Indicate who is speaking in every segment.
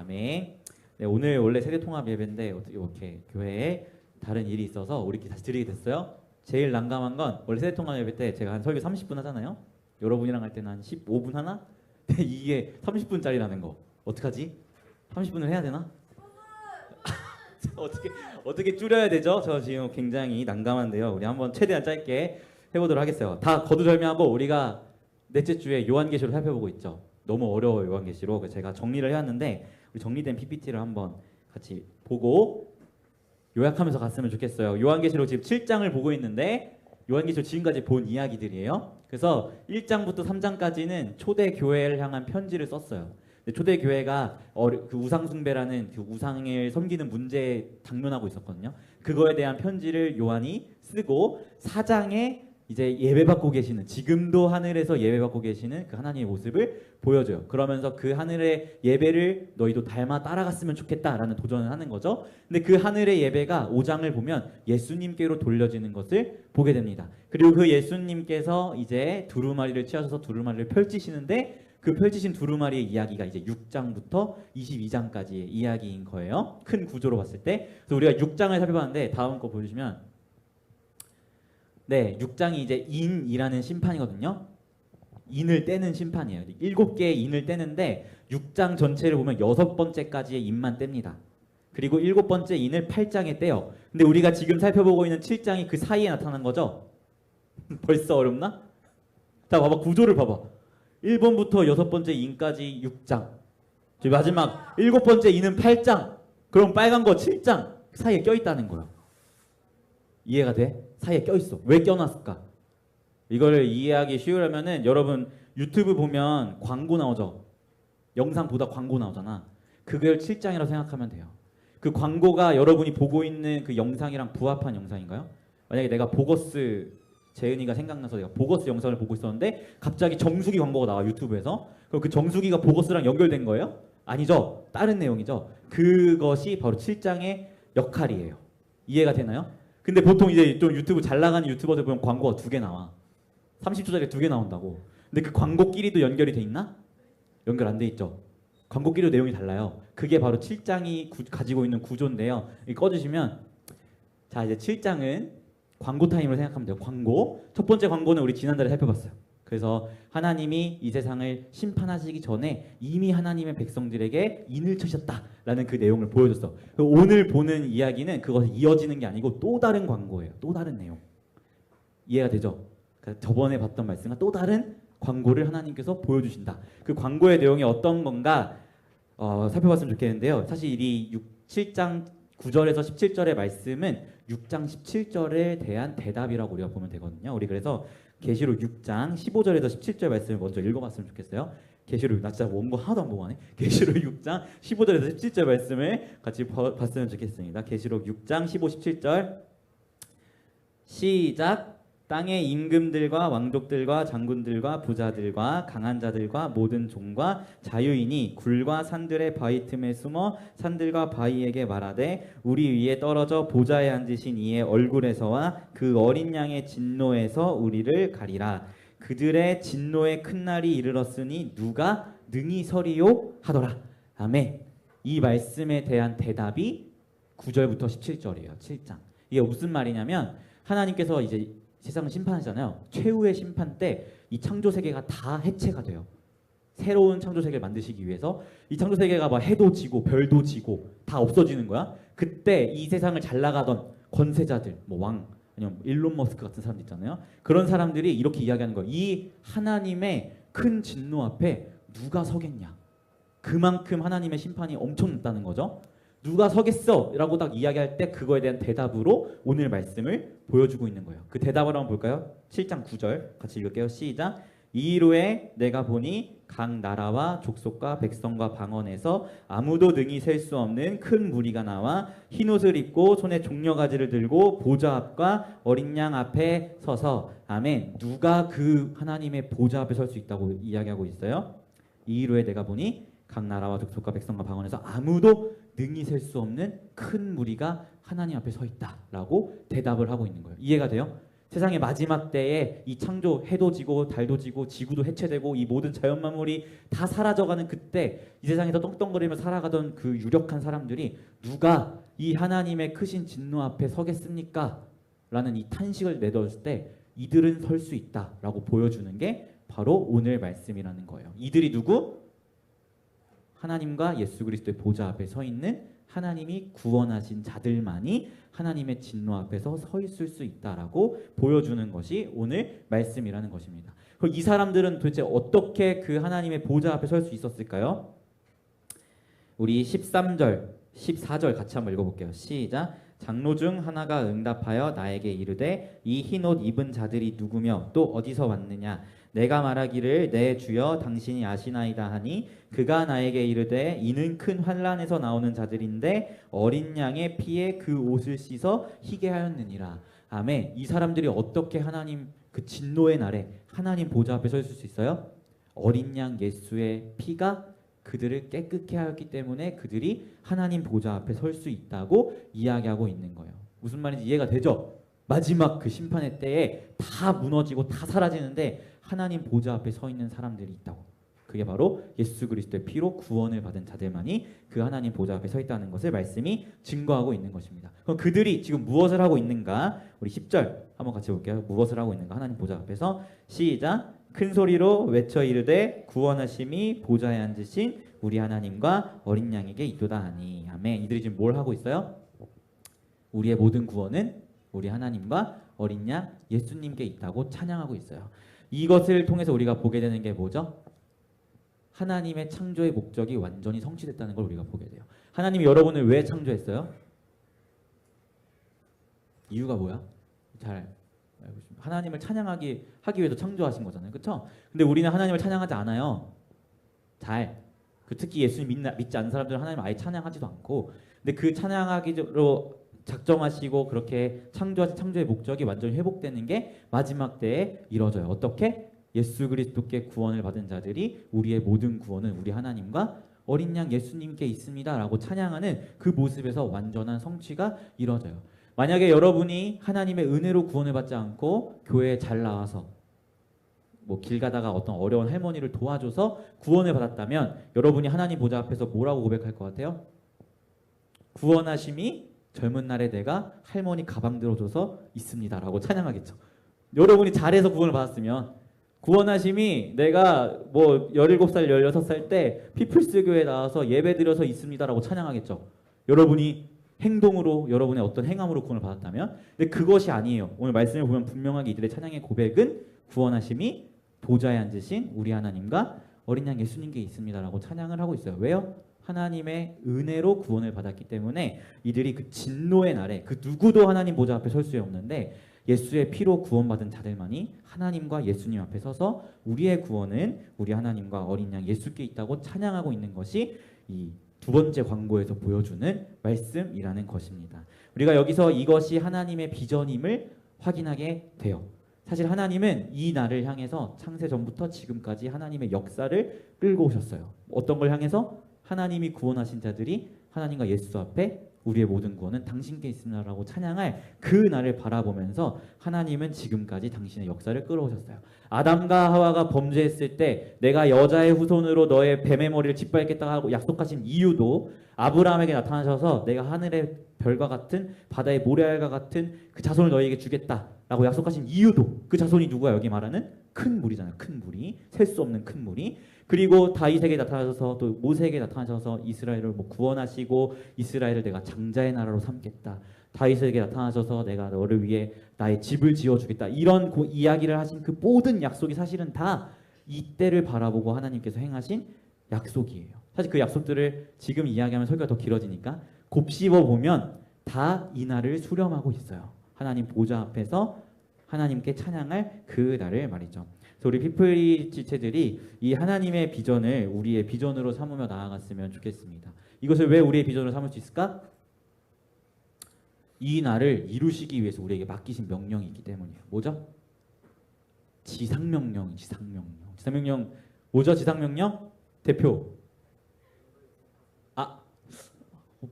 Speaker 1: 아멘. 네, 오늘 원래 세대통합 예배인데 어떻게 이렇게 교회에 다른 일이 있어서 우리끼리 다시 드리게 됐어요. 제일 난감한 건 원래 세대통합 예배 때 제가 한 설교 30분 하잖아요. 여러분이랑 할 때는 한 15분 하나? 근데 이게 30분짜리라는 거 어떡하지? 30분을 해야 되나? 어떻게 줄여야 되죠? 저 지금 굉장히 난감한데요. 우리 한번 최대한 짧게 해보도록 하겠어요. 다 거두절미하고 우리가 넷째 주에 요한계시록 살펴보고 있죠. 너무 어려워요, 요한계시록. 그래서 제가 정리를 해왔는데 우리 정리된 PPT를 한번 같이 보고 요약하면서 갔으면 좋겠어요. 요한계시록 지금 7장을 보고 있는데 요한계시록 지금까지 본 이야기들이에요. 그래서 1장부터 3장까지는 초대 교회를 향한 편지를 썼어요. 초대 교회가 그 우상 숭배라는 그 우상을 섬기는 문제에 당면하고 있었거든요. 그거에 대한 편지를 요한이 쓰고 4장에 이제 예배받고 계시는, 지금도 하늘에서 예배받고 계시는 그 하나님의 모습을 보여줘요. 그러면서 그 하늘의 예배를 너희도 닮아 따라갔으면 좋겠다라는 도전을 하는 거죠. 근데 그 하늘의 예배가 5장을 보면 예수님께로 돌려지는 것을 보게 됩니다. 그리고 그 예수님께서 이제 두루마리를 취하셔서 두루마리를 펼치시는데 그 펼치신 두루마리의 이야기가 이제 6장부터 22장까지의 이야기인 거예요. 큰 구조로 봤을 때. 그래서 우리가 6장을 살펴봤는데 다음 거 보여주시면, 네, 6장이 이제 인이라는 심판이거든요. 인을 떼는 심판이에요. 7개의 인을 떼는데 6장 전체를 보면 6번째까지의 인만 뗍니다. 그리고 7번째 인을 8장에 떼요. 근데 우리가 지금 살펴보고 있는 7장이 그 사이에 나타난 거죠? 벌써 어렵나? 자, 봐봐. 구조를 봐봐. 1번부터 6번째 인까지 6장. 마지막 7번째 인은 8장. 그럼 빨간 거 7장 사이에 껴있다는 거야. 이해가 돼? 사이에 껴있어. 왜 껴놨을까? 이걸 이해하기 쉬우려면은 여러분 유튜브 보면 광고 나오죠? 영상보다 광고 나오잖아. 그걸 7장이라고 생각하면 돼요. 그 광고가 여러분이 보고 있는 그 영상이랑 부합한 영상인가요? 만약에 내가 보거스, 재은이가 생각나서 내가 보거스 영상을 보고 있었는데 갑자기 정수기 광고가 나와, 유튜브에서. 그럼 그 정수기가 보거스랑 연결된 거예요? 아니죠. 다른 내용이죠. 그것이 바로 7장의 역할이에요. 이해가 되나요? 근데 보통 이제 좀 유튜브 잘 나가는 유튜버들 보면 광고가 2개 나와. 30초짜리 2개 나온다고. 근데 그 광고끼리도 연결이 돼 있나? 연결 안 돼 있죠. 광고끼리도 내용이 달라요. 그게 바로 7장이 가지고 있는 구조인데요. 이거 꺼주시면, 자, 이제 7장은 광고 타임으로 생각하면 돼요. 광고. 첫 번째 광고는 우리 지난달에 살펴봤어요. 그래서 하나님이 이 세상을 심판하시기 전에 이미 하나님의 백성들에게 인을 쳐셨다라는 그 내용을 보여줬어. 오늘 보는 이야기는 그것이 이어지는 게 아니고 또 다른 광고예요. 또 다른 내용. 이해가 되죠? 그러니까 저번에 봤던 말씀과 또 다른 광고를 하나님께서 보여주신다. 그 광고의 내용이 어떤 건가 살펴봤으면 좋겠는데요. 사실 이 7장 9절에서 17절의 말씀은 6장 17절에 대한 대답이라고 우리가 보면 되거든요. 우리 그래서 계시록 6장 15절에서 17절 말씀을 먼저 읽어봤으면 좋겠어요. 계시록, 나 진짜 원고 하나도 안 보고 하네. 계시록 6장 15절에서 17절 말씀을 같이 봤으면 좋겠습니다. 계시록 6장 15, 17절 시작. 땅의 임금들과 왕족들과 장군들과 부자들과 강한 자들과 모든 종과 자유인이 굴과 산들의 바위 틈에 숨어 산들과 바위에게 말하되 우리 위에 떨어져 보좌에 앉으신 이의 얼굴에서와 그 어린 양의 진노에서 우리를 가리라. 그들의 진노의 큰 날이 이르렀으니 누가 능히 서리요 하더라. 아멘. 이 말씀에 대한 대답이 9절부터 17절이에요. 7장. 이게 무슨 말이냐면 하나님께서 이제 세상을 심판하잖아요. 최후의 심판 때 이 창조 세계가 다 해체가 돼요. 새로운 창조 세계를 만드시기 위해서 이 창조 세계가 막 해도 지고 별도 지고 다 없어지는 거야. 그때 이 세상을 잘 나가던 권세자들, 뭐 왕, 아니면 일론 머스크 같은 사람들 있잖아요. 그런 사람들이 이렇게 이야기하는 거예요. 이 하나님의 큰 진노 앞에 누가 서겠냐. 그만큼 하나님의 심판이 엄청났다는 거죠. 누가 서겠어? 라고 딱 이야기할 때 그거에 대한 대답으로 오늘 말씀을 보여주고 있는 거예요. 그 대답을 한번 볼까요? 7장 9절 같이 읽을게요. 시작. 이후에 내가 보니 각 나라와 족속과 백성과 방언에서 아무도 능히 셀 수 없는 큰 무리가 나와 흰옷을 입고 손에 종려가지를 들고 보좌 앞과 어린 양 앞에 서서 아멘. 누가 그 하나님의 보좌 앞에 설 수 있다고 이야기하고 있어요? 이후에 내가 보니 각 나라와 족속과 백성과 방언에서 아무도 능히 셀 수 없는 큰 무리가 하나님 앞에 서 있다라고 대답을 하고 있는 거예요. 이해가 돼요? 세상의 마지막 때에 이 창조, 해도 지고 달도 지고 지구도 해체되고 이 모든 자연 만물이 다 사라져가는 그때 이 세상에서 떵떵거리며 살아가던 그 유력한 사람들이 누가 이 하나님의 크신 진노 앞에 서겠습니까? 라는 이 탄식을 내던을 때 이들은 설 수 있다라고 보여주는 게 바로 오늘 말씀이라는 거예요. 이들이 누구? 하나님과 예수 그리스도의 보좌 앞에 서 있는 하나님이 구원하신 자들만이 하나님의 진노 앞에서 서 있을 수 있다라고 보여주는 것이 오늘 말씀이라는 것입니다. 그럼 이 사람들은 도대체 어떻게 그 하나님의 보좌 앞에 설 수 있었을까요? 우리 13절, 14절 같이 한번 읽어볼게요. 시작. 장로 중 하나가 응답하여 나에게 이르되 이 흰옷 입은 자들이 누구며 또 어디서 왔느냐? 내가 말하기를 내 주여 당신이 아시나이다 하니 그가 나에게 이르되 이는 큰 환란에서 나오는 자들인데 어린 양의 피에 그 옷을 씻어 희게 하였느니라. 아멘. 이 사람들이 어떻게 하나님 그 진노의 날에 하나님 보좌 앞에 서 있을 수 있어요? 어린 양 예수의 피가 그들을 깨끗게 하였기 때문에 그들이 하나님 보좌 앞에 설 수 있다고 이야기하고 있는 거예요. 무슨 말인지 이해가 되죠? 마지막 그 심판의 때에 다 무너지고 다 사라지는데 하나님 보좌 앞에 서 있는 사람들이 있다고. 그게 바로 예수 그리스도의 피로 구원을 받은 자들만이 그 하나님 보좌 앞에 서 있다는 것을 말씀이 증거하고 있는 것입니다. 그럼 그들이 지금 무엇을 하고 있는가? 우리 10절 한번 같이 볼게요. 무엇을 하고 있는가? 하나님 보좌 앞에서 시작. 큰 소리로 외쳐 이르되 구원하심이 보좌에 앉으신 우리 하나님과 어린 양에게 있도다 하니. 아멘. 이들이 지금 뭘 하고 있어요? 우리의 모든 구원은 우리 하나님과 어린 양 예수님께 있다고 찬양하고 있어요. 이것을 통해서 우리가 보게 되는 게 뭐죠? 하나님의 창조의 목적이 완전히 성취됐다는 걸 우리가 보게 돼요. 하나님이 여러분을 왜 창조했어요? 이유가 뭐야? 잘 알고 있습니다. 하나님을 찬양하기 위해서 창조하신 거잖아요. 그렇죠? 근데 우리는 하나님을 찬양하지 않아요. 특히 예수님 믿지 않는 사람들은 하나님을 아예 찬양하지도 않고, 근데 그 찬양하기로 작정하시고 그렇게 창조하신 창조의 목적이 완전히 회복되는 게 마지막 때에 이루어져요. 어떻게? 예수 그리스도께 구원을 받은 자들이 우리의 모든 구원은 우리 하나님과 어린 양 예수님께 있습니다라고 찬양하는 그 모습에서 완전한 성취가 이루어져요. 만약에 여러분이 하나님의 은혜로 구원을 받지 않고 교회에 잘 나와서 뭐 길 가다가 어떤 어려운 할머니를 도와줘서 구원을 받았다면 여러분이 하나님 보좌 앞에서 뭐라고 고백할 것 같아요? 구원하심이 젊은 날에 내가 할머니 가방 들어줘서 있습니다라고 찬양하겠죠. 여러분이 잘해서 구원을 받았으면 구원하심이 내가 뭐 17살, 16살 때 피플스 교회에 나와서 예배 드려서 있습니다라고 찬양하겠죠. 여러분이 행동으로 여러분의 어떤 행함으로 구원을 받았다면. 근데 그것이 아니에요. 오늘 말씀을 보면 분명하게 이들의 찬양의 고백은 구원하심이 보좌에 앉으신 우리 하나님과 어린 양 예수님께 있습니다라고 찬양을 하고 있어요. 왜요? 하나님의 은혜로 구원을 받았기 때문에 이들이 그 진노의 날에 그 누구도 하나님 보좌 앞에 설 수 없는데 예수의 피로 구원받은 자들만이 하나님과 예수님 앞에 서서 우리의 구원은 우리 하나님과 어린 양 예수께 있다고 찬양하고 있는 것이 이 두 번째 광고에서 보여주는 말씀이라는 것입니다. 우리가 여기서 이것이 하나님의 비전임을 확인하게 돼요. 사실 하나님은 이 날을 향해서 창세 전부터 지금까지 하나님의 역사를 끌고 오셨어요. 어떤 걸 향해서? 하나님이 구원하신 자들이 하나님과 예수 앞에 우리의 모든 구원은 당신께 있습니다라고 찬양할 그 날을 바라보면서 하나님은 지금까지 당신의 역사를 끌어오셨어요. 아담과 하와가 범죄했을 때 내가 여자의 후손으로 너의 뱀의 머리를 짓밟겠다 하고 약속하신 이유도 아브라함에게 나타나셔서 내가 하늘의 별과 같은 바다의 모래알과 같은 그 자손을 너희에게 주겠다라고 약속하신 이유도 그 자손이 누구야? 여기 말하는 큰 무리잖아요. 큰 무리, 셀 수 없는 큰 무리. 그리고 다윗에게 나타나셔서 또 모세에게 나타나셔서 이스라엘을 뭐 구원하시고 이스라엘을 내가 장자의 나라로 삼겠다. 다윗에게 나타나셔서 내가 너를 위해 나의 집을 지어주겠다. 이런 이야기를 하신 그 모든 약속이 사실은 다 이때를 바라보고 하나님께서 행하신 약속이에요. 사실 그 약속들을 지금 이야기하면 설교가 더 길어지니까 곱씹어 보면 다 이 날을 수렴하고 있어요. 하나님 보좌 앞에서 하나님께 찬양할 그 날을 말이죠. 그래서 우리 피플리 지체들이 이 하나님의 비전을 우리의 비전으로 삼으며 나아갔으면 좋겠습니다. 이것을 왜 우리의 비전으로 삼을 수 있을까? 이 날을 이루시기 위해서 우리에게 맡기신 명령이 있기 때문이에요. 뭐죠? 지상명령. 지상명령 뭐죠? 지상명령? 대표.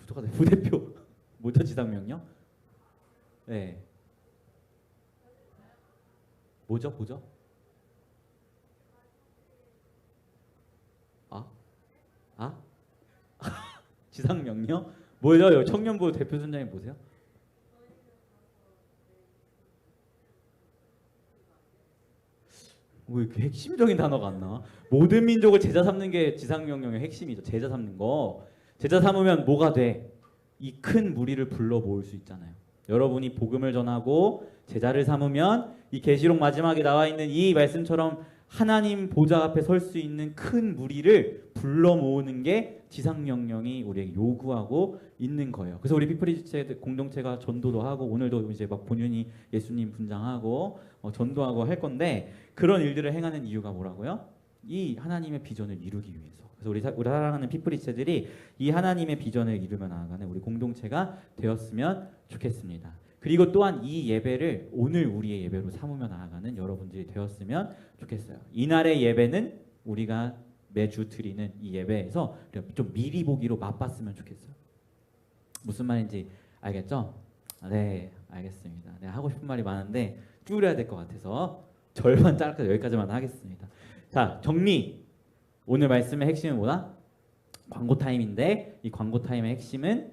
Speaker 1: 부족하다. 부대표. 뭐죠? 지상명령? 네. 뭐죠? 뭐죠? 아? 아? 지상명령? 뭐예요? 청년부 대표 선장님 보세요. 왜 이렇게 핵심적인 단어가 안 나와? 모든 민족을 제자 삼는 게 지상명령의 핵심이죠. 제자 삼는 거. 제자 삼으면 뭐가 돼? 이 큰 무리를 불러 모을 수 있잖아요. 여러분이 복음을 전하고 제자를 삼으면 이 계시록 마지막에 나와 있는 이 말씀처럼 하나님 보좌 앞에 설 수 있는 큰 무리를 불러 모으는 게 지상명령이 우리에게 요구하고 있는 거예요. 그래서 우리 피프리체 공동체가 전도도 하고 오늘도 이제 막 본연이 예수님 분장하고 전도하고 할 건데 그런 일들을 행하는 이유가 뭐라고요? 이 하나님의 비전을 이루기 위해서. 그래서 우리 사랑하는 피프리체들이 이 하나님의 비전을 이루며 나아가는 우리 공동체가 되었으면 좋겠습니다. 그리고 또한 이 예배를 오늘 우리의 예배로 삼으며 나아가는 여러분들이 되었으면 좋겠어요. 이날의 예배는 우리가 매주 드리는 이 예배에서 좀 미리 보기로 맛봤으면 좋겠어요. 무슨 말인지 알겠죠? 네, 알겠습니다. 네, 하고 싶은 말이 많은데 줄여야 될 것 같아서 절반 짧게 여기까지만 하겠습니다. 자, 정리. 오늘 말씀의 핵심은 뭐다? 광고 타임인데 이 광고 타임의 핵심은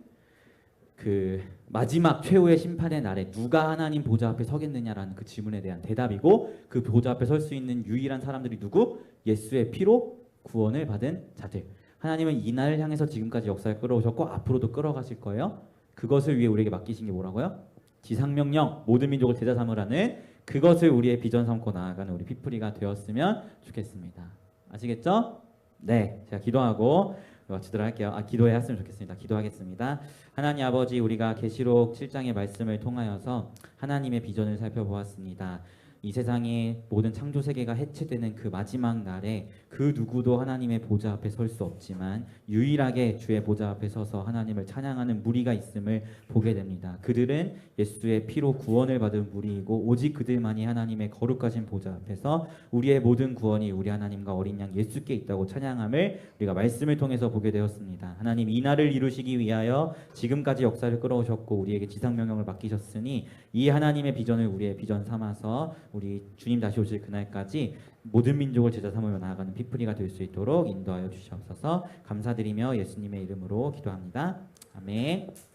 Speaker 1: 그 마지막 최후의 심판의 날에 누가 하나님 보좌 앞에 서겠느냐라는 그 질문에 대한 대답이고 그 보좌 앞에 설 수 있는 유일한 사람들이 누구? 예수의 피로 구원을 받은 자들. 하나님은 이 날을 향해서 지금까지 역사를 끌어오셨고 앞으로도 끌어가실 거예요. 그것을 위해 우리에게 맡기신 게 뭐라고요? 지상명령, 모든 민족을 제자 삼으라는 그것을 우리의 비전 삼고 나아가는 우리 피프리가 되었으면 좋겠습니다. 아시겠죠? 네, 제가 기도하고 마치도록 할게요. 기도해 했으면 좋겠습니다. 기도하겠습니다. 하나님 아버지, 우리가 계시록 7장의 말씀을 통하여서 하나님의 비전을 살펴보았습니다. 이 세상의 모든 창조 세계가 해체되는 그 마지막 날에 그 누구도 하나님의 보좌 앞에 설 수 없지만 유일하게 주의 보좌 앞에 서서 하나님을 찬양하는 무리가 있음을 보게 됩니다. 그들은 예수의 피로 구원을 받은 무리이고 오직 그들만이 하나님의 거룩하신 보좌 앞에서 우리의 모든 구원이 우리 하나님과 어린 양 예수께 있다고 찬양함을 우리가 말씀을 통해서 보게 되었습니다. 하나님, 이 날을 이루시기 위하여 지금까지 역사를 끌어오셨고 우리에게 지상명령을 맡기셨으니 이 하나님의 비전을 우리의 비전 삼아서 우리 주님 다시 오실 그날까지 모든 민족을 제자 삼으며 나아가는 피프리가 될 수 있도록 인도하여 주시옵소서. 감사드리며 예수님의 이름으로 기도합니다. 아멘.